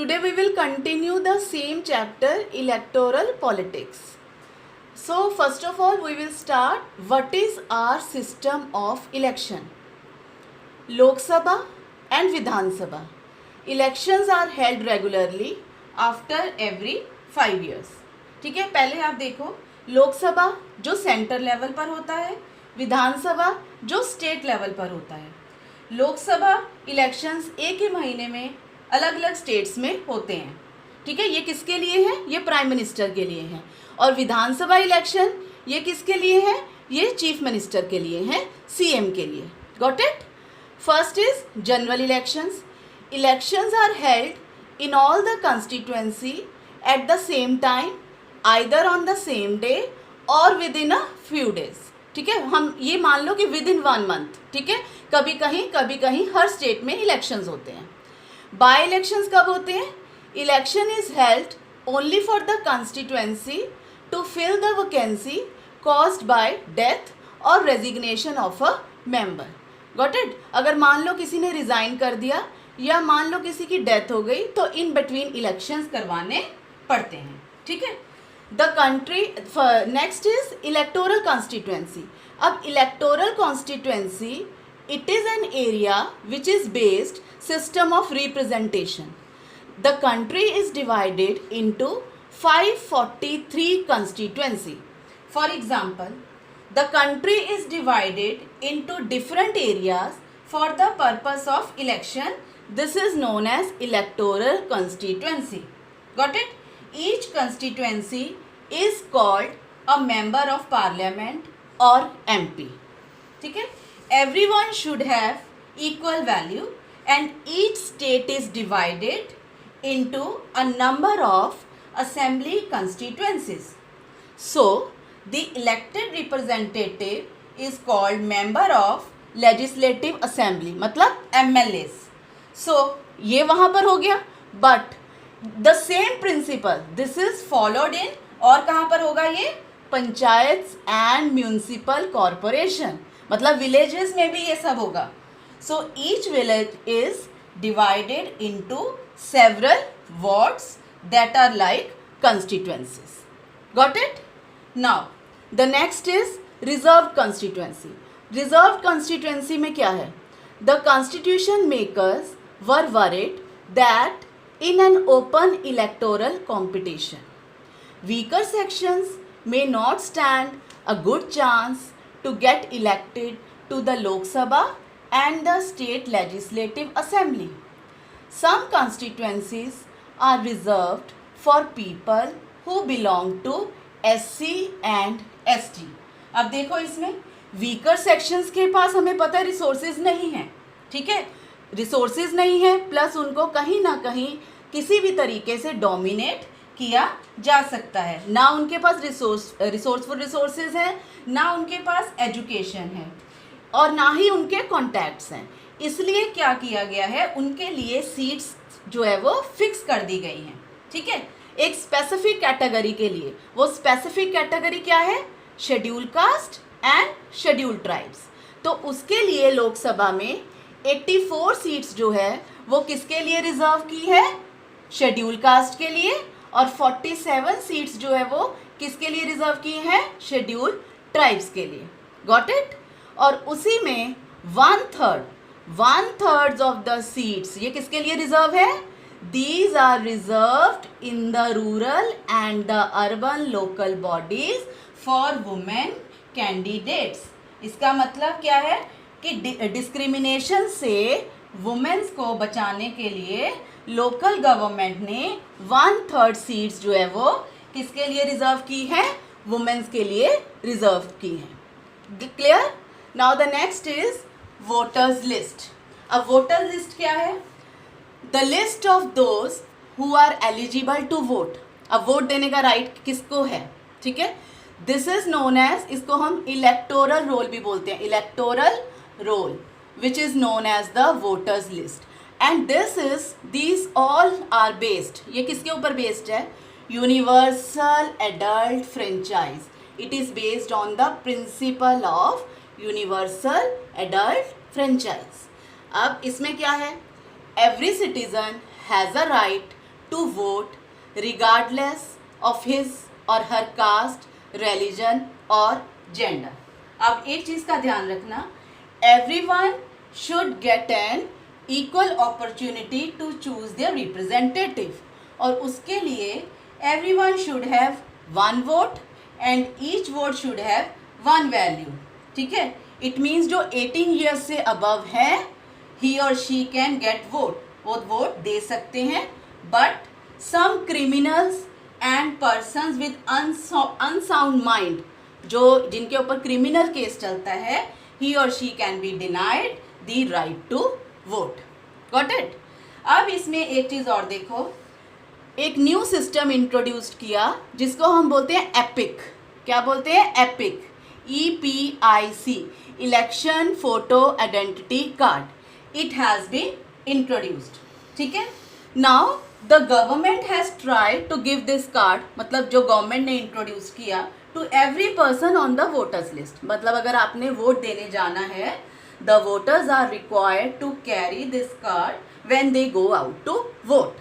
Today we will continue the same chapter, electoral politics. So first of all we will start what is our system of election. Lok Sabha and Vidhan Sabha. Elections are held regularly after every 5 years. ठीक है, पहले आप देखो लोकसभा जो centre level पर होता है, विधानसभा जो स्टेट लेवल पर होता है. लोकसभा इलेक्शंस एक ही महीने में अलग अलग स्टेट्स में होते हैं. ठीक है, ये किसके लिए है? ये प्राइम मिनिस्टर के लिए है. और विधानसभा इलेक्शन ये किसके लिए है? ये चीफ मिनिस्टर के लिए है, सीएम के लिए. Got it? First is general elections. Elections are held in all the constituency at the same time, either on the same day or within a few days. ठीक है, हम ये मान लो कि विद इन 1 मंथ. ठीक है, कभी कहीं हर स्टेट में इलेक्शंस होते हैं. बाय इलेक्शंस कब होते हैं? Election is held only for the constituency to fill the vacancy caused by death or resignation of a member. Got it? अगर मान लो किसी ने रिजाइन कर दिया या मान लो किसी की डेथ हो गई तो इन बिटवीन इलेक्शंस करवाने पड़ते हैं. ठीक है, the country. Next is electoral constituency. अब electoral constituency it is an area which is based system of representation. The country is divided into 543 constituency. For example, the country is divided into different areas for the purpose of election. This is known as electoral constituency. Got it? Each constituency is called a member of parliament or MP. ठीक है, everyone should have equal value and each state is divided into a number of assembly constituencies. So the elected representative is called member of legislative assembly, मतलब MLAs. So ये वहाँ पर हो गया. but the same principle this is followed in, और कहाँ पर होगा ये? पंचायत एंड म्यूनिसिपल कॉरपोरेशन, मतलब विलेजेस में भी ये सब होगा. So each village is divided into several wards that are like constituencies. Got it? Now the next is reserve constituency. Reserve constituency में क्या है? The constitution makers were worried that in an open electoral competition weaker sections may not stand a good chance to get elected to the Lok Sabha and the state legislative assembly. Some constituencies are reserved for people who belong to SC and ST. अब देखो इसमें weaker sections के पास हमें पता है resources नहीं है. ठीक है, रिसोर्सेज नहीं है प्लस उनको कहीं ना कहीं किसी भी तरीके से डोमिनेट किया जा सकता है. ना उनके पास रिसोर्सफुल रिसोर्सेज हैं, ना उनके पास एजुकेशन है और ना ही उनके कॉन्टैक्ट्स हैं. इसलिए क्या किया गया है, उनके लिए सीट्स जो है वो फिक्स कर दी गई हैं. ठीक है, एक स्पेसिफिक कैटेगरी के लिए. वो स्पेसिफिक कैटेगरी क्या है? Schedule caste and schedule tribes. तो उसके लिए लोकसभा में 84 सीट्स जो है वो किसके लिए रिजर्व की है? शेड्यूल कास्ट के लिए. और 47 सीट्स जो है वो किसके लिए रिजर्व की हैं? शेड्यूल ट्राइब्स के लिए. Got it? और उसी में 1/3 ऑफ द सीट्स ये किसके लिए रिजर्व है? These are reserved in the rural and the urban local bodies for women candidates. इसका मतलब क्या है कि डिस्क्रिमिनेशन से वुमेन्स को बचाने के लिए लोकल गवर्नमेंट ने 1/3 सीट्स जो है वो किसके लिए रिजर्व की है? वुमेन्स के लिए रिजर्व की है. Clear? Now the next is voters list. अब वोटर्स लिस्ट क्या है? The list of those who are eligible to vote. अब वोट देने का राइट किसको है? ठीक है, दिस इज नोन एज, इसको हम इलेक्टोरल रोल भी बोलते हैं. Electoral roll which is known as the voters list. And these all are based, ये किसके ऊपर based है? Universal adult franchise. It is based on the principle of universal adult franchise. अब इसमें क्या है? Every citizen has a right to vote regardless of his or her caste, religion or gender. अब एक चीज का ध्यान रखना, everyone should get an equal opportunity to choose their representative, और उसके लिए everyone should have one vote and each vote should have one value. ठीक है, it means जो 18 years से above है he or she can get vote, वो vote दे सकते हैं, but some criminals and persons with unsound mind, जो जिनके ऊपर क्रिमिनल केस चलता है, he or she can be denied the right to vote. Got it? अब इसमें एक चीज और देखो, एक न्यू सिस्टम इंट्रोड्यूस्ड किया जिसको हम बोलते हैं एपिक. क्या बोलते हैं? Epic. EPIC, election photo identity card. It has been introduced. ठीक है. Now the government has tried to give this card, मतलब जो गवर्नमेंट ने इंट्रोड्यूस किया, to every person on the voters list. मतलब अगर आपने वोट देने जाना है, the voters are required to carry this card when they go out to vote.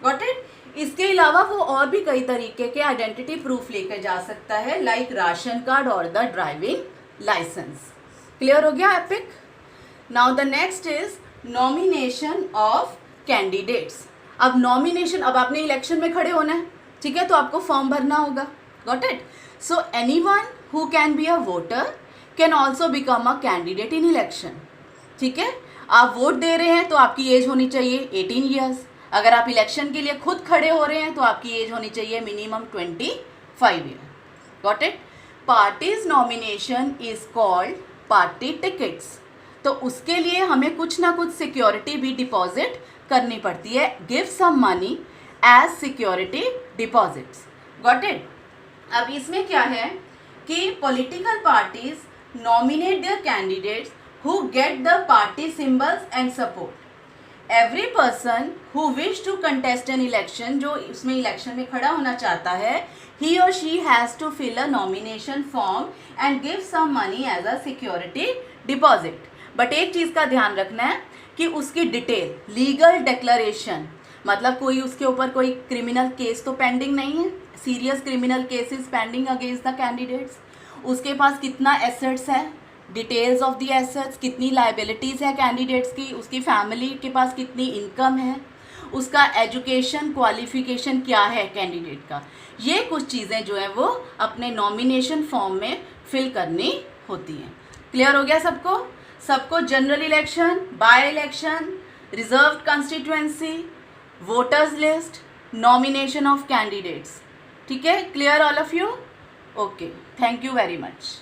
Got it? इसके अलावा वो और भी कई तरीके के आइडेंटिटी प्रूफ लेकर जा सकता है, लाइक राशन कार्ड और द ड्राइविंग लाइसेंस. क्लियर हो गया epic? Now the next is nomination of candidates. अब नॉमिनेशन, अब आपने इलेक्शन में खड़े होना है, ठीक है, तो आपको फॉर्म भरना होगा. Got it? So anyone who can be a voter can also become a candidate in election. ठीक है, आप वोट दे रहे हैं तो आपकी एज होनी चाहिए 18 ईयर्स. अगर आप इलेक्शन के लिए खुद खड़े हो रहे हैं तो आपकी एज होनी चाहिए minimum 25 year. Got it? Parties nomination is called party tickets. तो उसके लिए हमें कुछ ना कुछ सिक्योरिटी भी डिपॉजिट करनी पड़ती है. Give some money as security deposits. Got it? अब इसमें क्या है कि political parties nominate their candidates who get the party symbols and support. Every person who wish to contest an election, जो इसमें इलेक्शन में खड़ा होना चाहता है, ही और she has to fill a nomination form and give some money as a security deposit. But एक चीज़ का ध्यान रखना है कि उसकी डिटेल, लीगल डिक्लेरेशन, मतलब कोई उसके ऊपर कोई क्रिमिनल केस तो पेंडिंग नहीं है, serious criminal cases pending against the candidates, उसके पास कितना एसेट्स है, डिटेल्स ऑफ द एसेट्स, कितनी लाइबिलिटीज़ है कैंडिडेट्स की, उसकी फैमिली के पास कितनी इनकम है, उसका एजुकेशन क्वालिफिकेशन क्या है कैंडिडेट का, ये कुछ चीज़ें जो है वो अपने नॉमिनेशन फॉर्म में फिल करनी होती हैं. क्लियर हो गया सबको? सबको general election, by election, reserved constituency, voters list, nomination of candidates. ठीक है? Clear all of you? Okay, thank you very much.